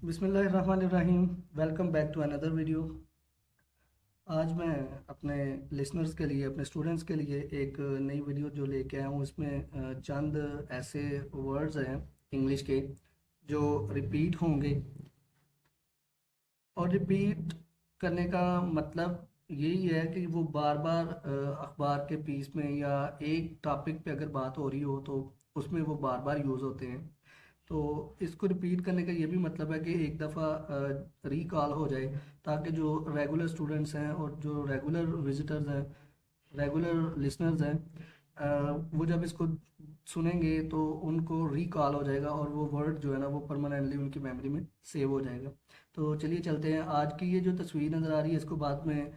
बिस्मिल्लाहिर्रहमानिर्रहीम। Welcome back to another video. आज मैं अपने लिसनर्स के लिए, अपने स्टूडेंट्स के लिए एक नई वीडियो जो लेके आया हूँ। इसमें चंद ऐसे वर्ड्स हैं इंग्लिश के जो रिपीट होंगे, और रिपीट करने का मतलब यही है कि वो बार बार अखबार के पीस में या एक टॉपिक पे अगर बात हो रही हो तो उसमें वो बार बार यूज़ होते हैं। तो इसको रिपीट करने का ये भी मतलब है कि एक दफ़ा रिकॉल हो जाए, ताकि जो रेगुलर स्टूडेंट्स हैं और जो रेगुलर विजिटर्स हैं, रेगुलर लिसनर्स हैं, वो जब इसको सुनेंगे तो उनको रिकॉल हो जाएगा और वो वर्ड जो है ना वो परमानेंटली उनकी मेमोरी में सेव हो जाएगा। तो चलिए चलते हैं। आज की ये जो तस्वीर नज़र आ रही है इसको बाद में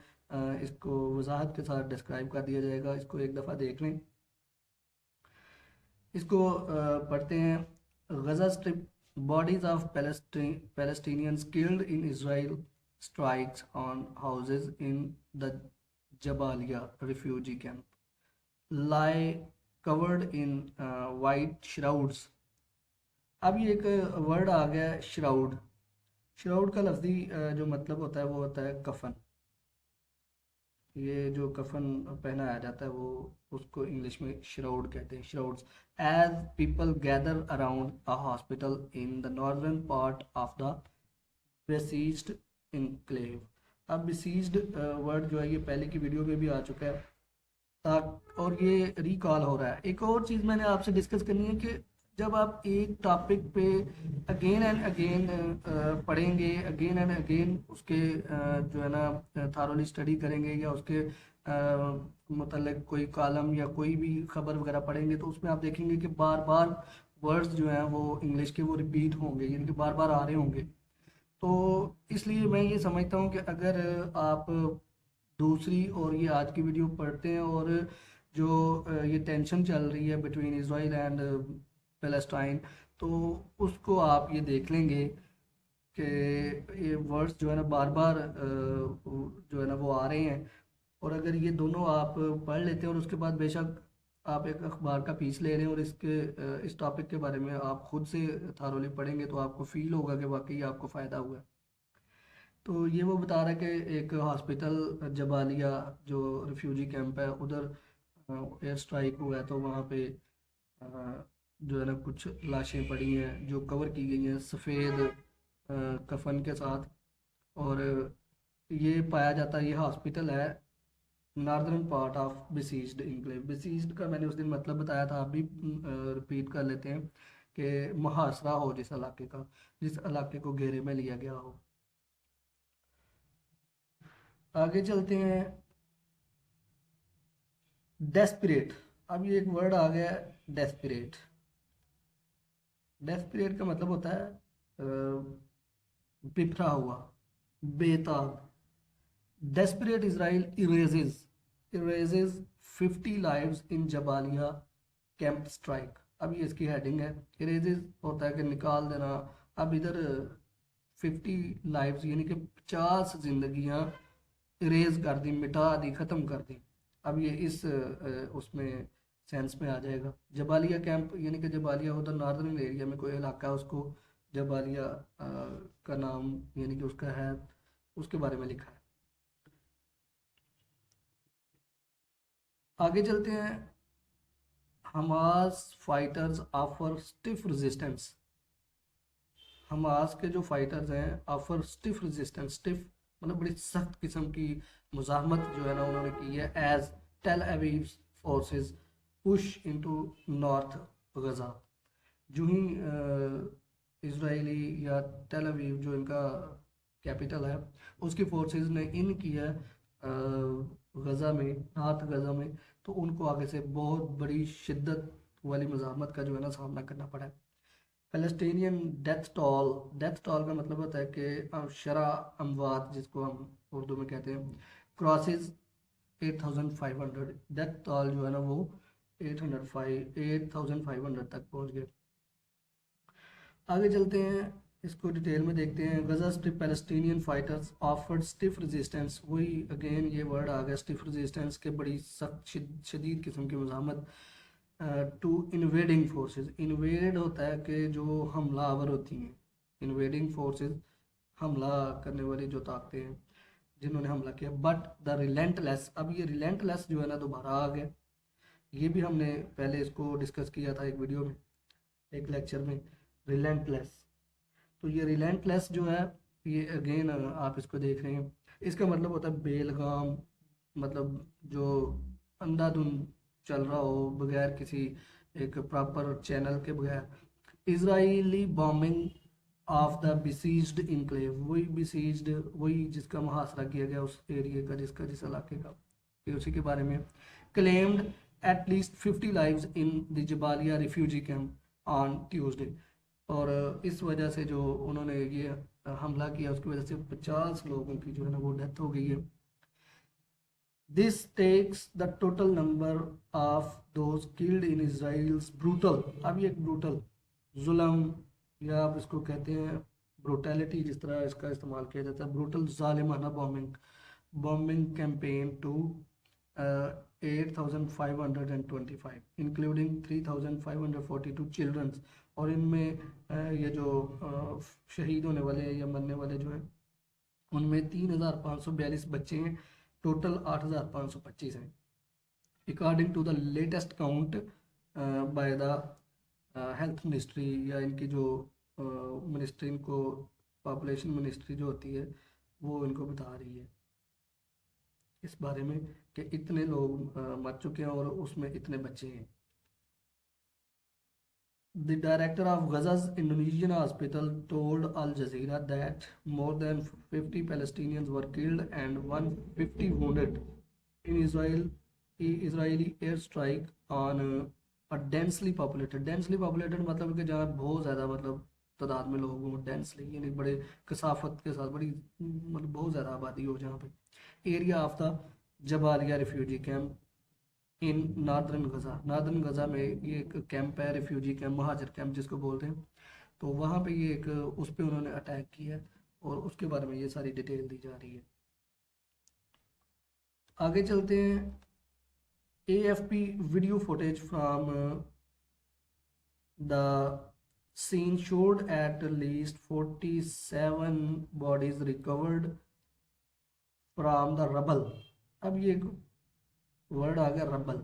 इसको वजाहत के साथ डिस्क्राइब कर दिया जाएगा। इसको एक दफ़ा देख लें। इसको पढ़ते हैं। Gaza strip, bodies of Palestinians killed in Israel strikes on houses in the Jabalia refugee camp lie covered in white shrouds। अब ये एक वर्ड आ गया है, श्राउड। श्राउड का लफ्ज़ी जो मतलब होता है वो होता है कफन। ये जो कफन पहनाया जाता है वो उसको इंग्लिश में श्राउड कहते हैं, shrouds. As people gather around a hospital in the northern part of the besieged enclave. अब बेसिज्ड वर्ड जो है ये पहले की वीडियो में भी आ चुका है, और ये रिकॉल हो रहा है। एक और चीज़ मैंने आपसे डिस्कस करनी है कि जब आप एक टॉपिक पे अगेन एंड अगेन पढ़ेंगे, अगेन एंड अगेन उसके जो है ना थारोली स्टडी करेंगे, या उसके मतलब कोई कॉलम या कोई भी खबर वगैरह पढ़ेंगे, तो उसमें आप देखेंगे कि बार बार वर्ड्स जो हैं वो इंग्लिश के वो रिपीट होंगे, यानी कि बार बार आ रहे होंगे। तो इसलिए मैं ये समझता हूँ कि अगर आप दूसरी और ये आज की वीडियो पढ़ते हैं, और जो ये टेंशन चल रही है बिटवीन इसराइल एंड पैलेस्टाइन, तो उसको आप ये देख लेंगे कि ये वर्ड्स जो है ना बार बार जो है ना वो आ रहे हैं। और अगर ये दोनों आप पढ़ लेते हैं और उसके बाद बेशक आप एक अखबार का पीस ले रहे हैं और इस टॉपिक के बारे में आप खुद से थारोली पढ़ेंगे, तो आपको फील होगा कि वाकई आपको फ़ायदा हुआ है। तो ये वो बता रहा है कि एक हॉस्पिटल जबालिया जो रिफ्यूजी कैंप है उधर एयर स्ट्राइक हुआ है, तो वहाँ पे अ, जो है ना कुछ लाशें पड़ी हैं जो कवर की गई हैं सफ़ेद कफन के साथ। और ये पाया जाता है, ये हॉस्पिटल है northern part of besieged enclave. Besieged का मैंने उस दिन मतलब बताया था, आप भी रिपीट कर लेते हैं कि मुहासरा हो जिस इलाके का, जिस इलाके को घेरे में लिया गया हो। आगे चलते हैं। डेस्परेट। अब ये एक वर्ड आ गया है, डेस्परेट। डेस्परेट का मतलब होता है बिखरा हुआ, बेताब। Desperate Israel erases 50 lives in Jabalia camp strike. अब ये इसकी हेडिंग है। इरेजेस होता है कि निकाल देना। अब इधर 50 लाइव्स यानी कि 50 जिंदगियां इरेज कर दी, मिटा दी, ख़त्म कर दी। अब ये इस उसमें सेंस में आ जाएगा। जबालिया कैंप यानी कि जबालिया उधर नॉर्दर्न एरिया में कोई इलाका है, उसको जबालिया का नाम यानी कि उसका है, उसके बारे में लिखा है। आगे चलते हैं। Hamas fighters offer stiff resistance. Hamas के जो फाइटर्स हैं ऑफर स्टिफ रेजिस्टेंस। स्टिफ मतलब बड़ी सख्त किस्म की मुजाहमत जो है ना उन्होंने की है। As Tel Aviv forces push into north Gaza. जो ही इसराइली या टेल अवीव जो इनका कैपिटल है उसकी फोर्सेस ने इन किया गज़ा में, नॉर्थ गज़ा में, तो उनको आगे से बहुत बड़ी शिद्दत वाली मुज़ाहमत का जो है ना सामना करना पड़ा है। पैलेस्टीनियन डेथ टॉल का मतलब होता है कि शरा अमवात, जिसको हम उर्दू में कहते हैं, क्रॉसेस 8500। डेथ टॉल जो है ना वो 8500 तक पहुंच गए। आगे चलते हैं, इसको डिटेल में देखते हैं। Gaza strip Palestinian fighters offered stiff resistance. वही अगेन ये वर्ड आ गया, स्टिफ रेजिस्टेंस के, बड़ी सख्त शदीद किस्म की मुज़ाहमत टू इन्वेडिंग फोर्सेस। इन्वेड होता है कि जो हमलावर होती हैं, इन्वेडिंग फोर्सेस, हमला करने वाली जो ताकतें हैं जिन्होंने हमला किया। बट द रिलेंटलेस, अब ये रिलेंटलेस जो है ना दोबारा आ गया। ये भी हमने पहले इसको डिस्कस किया था एक वीडियो में, एक लेक्चर में, रिलेंटलेस। तो ये रिलेंटलेस जो है, ये अगेन आप इसको देख रहे हैं, इसका मतलब होता है बेलगाम, मतलब जो अंधाधुंध चल रहा हो बगैर किसी एक प्रॉपर चैनल के बगैर। Israeli bombing of the besieged enclave, वही बिसीज्ड, वही जिसका मुहासरा किया गया उस एरिया का, जिसका जिस इलाके का, फिर उसी के बारे में। Claimed at least 50 lives in the Jabalia refugee camp on Tuesday. और इस वजह से जो उन्होंने ये हमला किया उसकी वजह से 50 लोगों की जो है ना वो डेथ हो गई है। This takes the total number of those killed in Israel's brutal, अब ये ब्रूटल जुल्म, या आप इसको कहते हैं ब्रूटैलिटी, जिस तरह इसका इस्तेमाल किया जाता है, ब्रूटल जालिमाना bombing campaign to 8,525 including 3,542 childrens. और इनमें ये जो शहीद होने वाले या मरने वाले जो हैं उनमें 3,542 बच्चे हैं, टोटल 8,525 हैं, according to the latest count by the health ministry, या इनकी जो मिनिस्ट्री, इनको पॉपुलेशन मिनिस्ट्री जो होती है वो इनको बता रही है इस बारे में कि इतने लोग मर चुके हैं और उसमें इतने बच्चे हैं। The director of Gaza's Indonesian hospital told Al Jazeera that more than 50 Palestinians were killed and 150 wounded in Israeli airstrike on a densely populated मतलब कि जहाँ बहुत ज़्यादा मतलब तादाद में लोग हों, डेंसली यानी बड़े कसाफत के साथ, बड़ी मतलब बहुत ज़्यादा आबादी हो जहाँ पे, area of the Jabalia refugee camp in northern Gaza में ये एक कैंप है, रिफ्यूजी कैंप, महाजर कैंप जिसको बोलते हैं। तो वहाँ पे ये एक, उस पे उन्होंने अटैक किया और उसके बारे में ये सारी डिटेल दी जा रही है। आगे चलते हैं। AFP video footage from the scene showed at least 47 bodies recovered from the rubble. अब ये वर्ड आ गया रबल,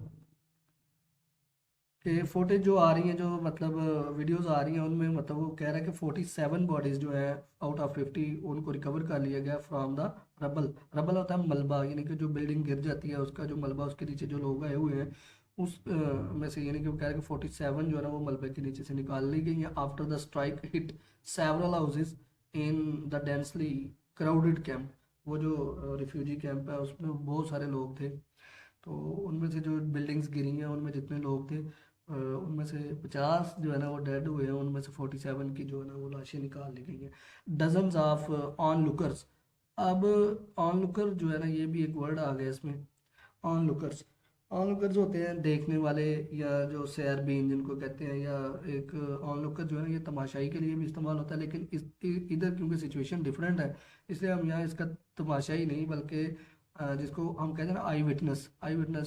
कि फुटेज जो आ रही हैं, जो मतलब वीडियोस आ रही हैं, उनमें मतलब वो कह रहा है कि 47 बॉडीज जो है आउट ऑफ 50 उनको रिकवर कर लिया गया फ्रॉम द रबल। रबल होता है मलबा, यानी कि जो बिल्डिंग गिर जाती है उसका जो मलबा, उसके नीचे जो लोग आए हुए हैं उस में से, यानी कि वो कह रहा है कि 47 जो है ना वो मलबे के नीचे से निकाल ली गई है after the strike hit several houses in the densely crowded camp. वो जो रिफ्यूजी कैंप है उसमें बहुत सारे लोग थे, तो उनमें से जो बिल्डिंग्स गिरी हैं उनमें जितने लोग थे उनमें से 50 जो है ना वो डेड हुए हैं, उनमें से 47 की जो है ना वो लाशें निकाल ली गई हैं। डजन्स ऑफ ऑन लुकर्स, अब ऑन लुकर जो है ना ये भी एक वर्ड आ गया इसमें। ऑन लुकर्स होते हैं देखने वाले, या जो सैरबीन जिनको कहते हैं, या एक ऑन लुकर जो है ना ये तमाशाई के लिए भी इस्तेमाल होता है, लेकिन इधर क्योंकि सिचुएशन डिफरेंट है इसलिए हम यहाँ इसका तमाशाई नहीं बल्कि जिसको हम कहते हैं ना आई विटनेस,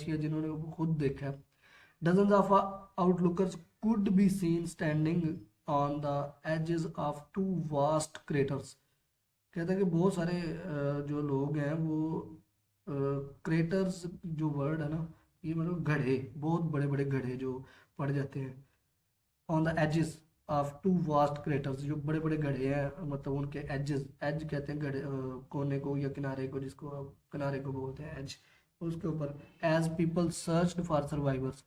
या जिन्होंने वो खुद देखा है। Dozens of outlookers could be seen standing on the edges of two vast craters। कहता है कि बहुत सारे जो लोग हैं वो क्रेटर्स जो वर्ड है ना, ये मतलब घड़े, बहुत बड़े बड़े घड़े जो पड़ जाते हैं, on the edges of two vast craters, जो बड़े बड़े घड़े हैं, मतलब उनके एजेस, एज कहते हैं घड़े कोने को या किनारे को, जिसको आप किनारे को बोलते हैं एज, उसके ऊपर। As people searched for survivors,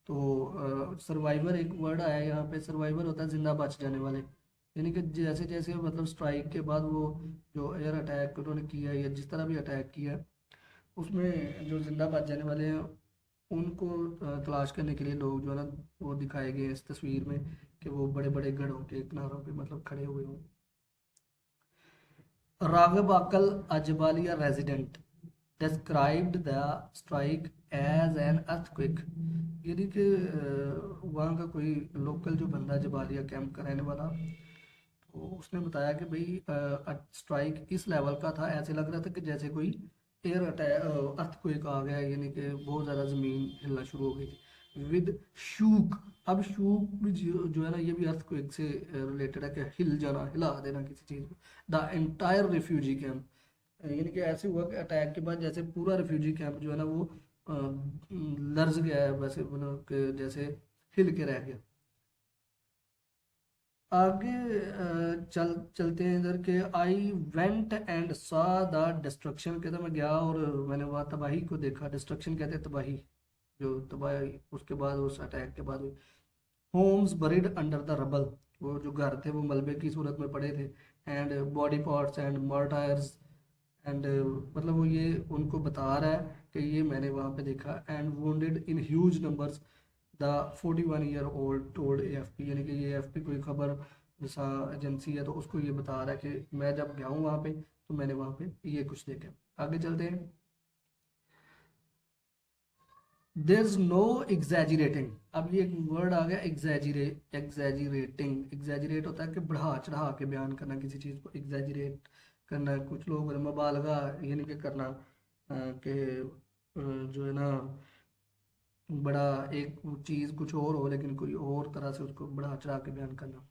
तो सर्वाइवर एक वर्ड आया यहाँ पे। सर्वाइवर होता है जिंदा बच जाने वाले, यानी कि जैसे जैसे मतलब स्ट्राइक के बाद वो जो एयर अटैक उन्होंने किया या जिस तरह भी अटैक किया उसमें जो जिंदा बच जाने वाले हैं उनको तलाश करने के लिए लोग जो है ना वो दिखाए गए इस तस्वीर में, कि वो बड़े बड़े घड़ों के किनारों पे मतलब खड़े हुए हों। रागब अकल अजबालिया resident described the strike as an earthquake, यानी कि वहाँ का कोई लोकल जो बंदा जबालिया कैंप का रहने वाला, तो उसने बताया कि भाई स्ट्राइक इस लेवल का था, ऐसे लग रहा था कि जैसे कोई एयर अटैक अर्थक्वेक आ गया, यानी कि बहुत ज़्यादा ज़मीन हिलना शुरू हो गई थी। With shook. अब शूक भी जो है ना, ये भी अर्थक्वेक से रिलेटेड है कि हिल जाना, हिला देना किसी चीज़ को। द एंटायर रिफ्यूजी कैंप, यानी कि ऐसे हुआ कि अटैक के बाद जैसे पूरा रिफ्यूजी कैंप जो है ना वो लर्ज गया है, वैसे मतलब कि जैसे हिल के रह गया। आगे चलते हैं इधर के। आई वेंट एंड सा द डिस्ट्रक्शन, कहता मैं गया और मैंने वहाँ तबाही को देखा। डिस्ट्रक्शन कहते हैं तबाही, जो तबाही उसके बाद उस अटैक के बाद हुई। Homes buried under the rubble, वो जो घर थे वो मलबे की सूरत में पड़े थे। And body parts and martyrs and, मतलब वो ये उनको बता रहा है कि ये मैंने वहाँ पे देखा। And wounded in huge numbers the 41-year-old told AFP, यानी कि ये AFP कोई खबर जैसा एजेंसी है तो उसको ये बता रहा है कि मैं जब गया हूँ वहाँ पे तो मैंने वहाँ पे ये कुछ देखा। आगे चलते हैं। देर इज नो एग्जैजरेटिंग, अब ये एक वर्ड आ गया एग्जैजरेटिंग। एग्जैजरेट होता है कि बढ़ा चढ़ा के बयान करना किसी चीज़ को, एग्जैजरेट करना। कुछ लोग मुबालगा यानी कि करना कि जो है ना बड़ा एक चीज़ कुछ और हो लेकिन कोई और तरह से उसको बढ़ा चढ़ा के बयान करना।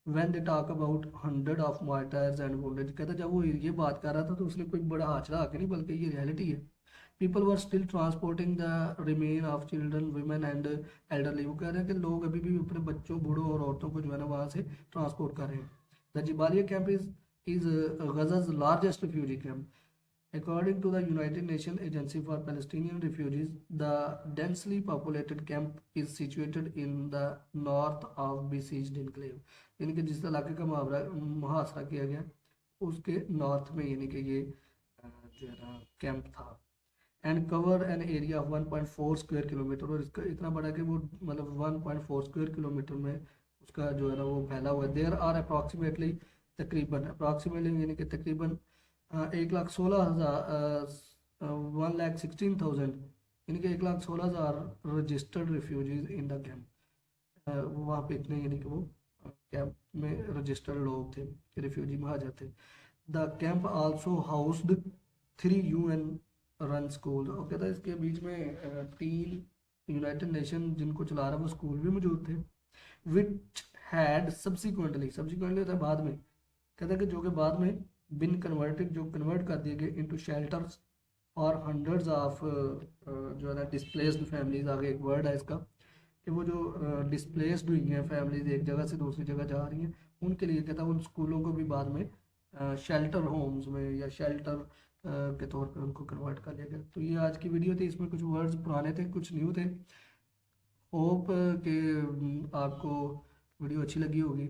when they talk about hundred of martyrs and wounded, कहता जब वो ये बात कर रहा था तो उसने कोई बड़ा चढ़ा के नहीं, बल्कि ये रियलिटी है। people were still transporting the remain of children women and elderly, वो कह रहे हैं कि लोग अभी भी अपने बच्चों बूढ़ों और औरतों को जो है ना वहाँ से ट्रांसपोर्ट कर रहे हैं। the Jabalia camp is Gaza's largest refugee camp. According to the United Nations Agency for Palestinian Refugees, the densely populated camp is situated in the north of besieged enclave, यानी कि जिस इलाके का मुहासरा किया गया उसके नॉर्थ में, यानी कि ये जो है ना कैंप था। And cover an area of 1.4 square kilometre, और इसका इतना बड़ा कि वो मतलब 1.4 स्क्वायर किलोमीटर में उसका जो है ना वो फैला हुआ है। देयर आर अप्रॉक्सीमेटली, तकरीबन अप्रॉक्सीमेटली यानी कि तकरीबन 1,16,000 1,16,000, यानी कि 1,16,000 registered refugees in the camp. वहाँ पे इतने यानी कि वो कैंप में रजिस्टर्ड लोग थे, रिफ्यूजी महाजर थे। The camp also housed 3 UN run school, और कहता है इसके बीच में 3 यूनाइटेड नेशन जिनको चला रहा वो स्कूल भी मौजूद थे। विच हैड सब्सिक्वेंटली होता है बाद में, कहता है कि जो कि बाद में बिन कन्वर्टेड, जो कन्वर्ट कर दिए गए इनटू शेल्टर्स और हंड्रेड्स ऑफ जो है ना डिस्प्लेस्ड फैमिलीज, आगे एक वर्ड है इसका कि वो जो डिस्प्लेस्ड हुई हैं फैमिलीज एक जगह से दूसरी जगह जा रही हैं, उनके लिए कहता है उन स्कूलों को भी बाद में शेल्टर होम्स में या शेल्टर के तौर पे उनको कन्वर्ट कर लिया गया। तो ये आज की वीडियो थी, इसमें कुछ वर्ड्स पुराने थे कुछ न्यू थे। होप कि आपको वीडियो अच्छी लगी होगी।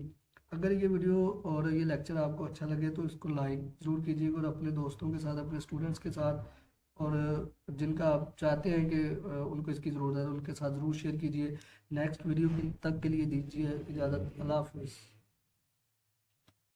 अगर ये वीडियो और ये लेक्चर आपको अच्छा लगे तो इसको लाइक ज़रूर कीजिएगा, और अपने दोस्तों के साथ, अपने स्टूडेंट्स के साथ, और जिनका आप चाहते हैं कि उनको इसकी ज़रूरत है उनके साथ ज़रूर शेयर कीजिए। नेक्स्ट वीडियो तक के लिए दीजिए इजाज़त। अल्लाह हाफिज़।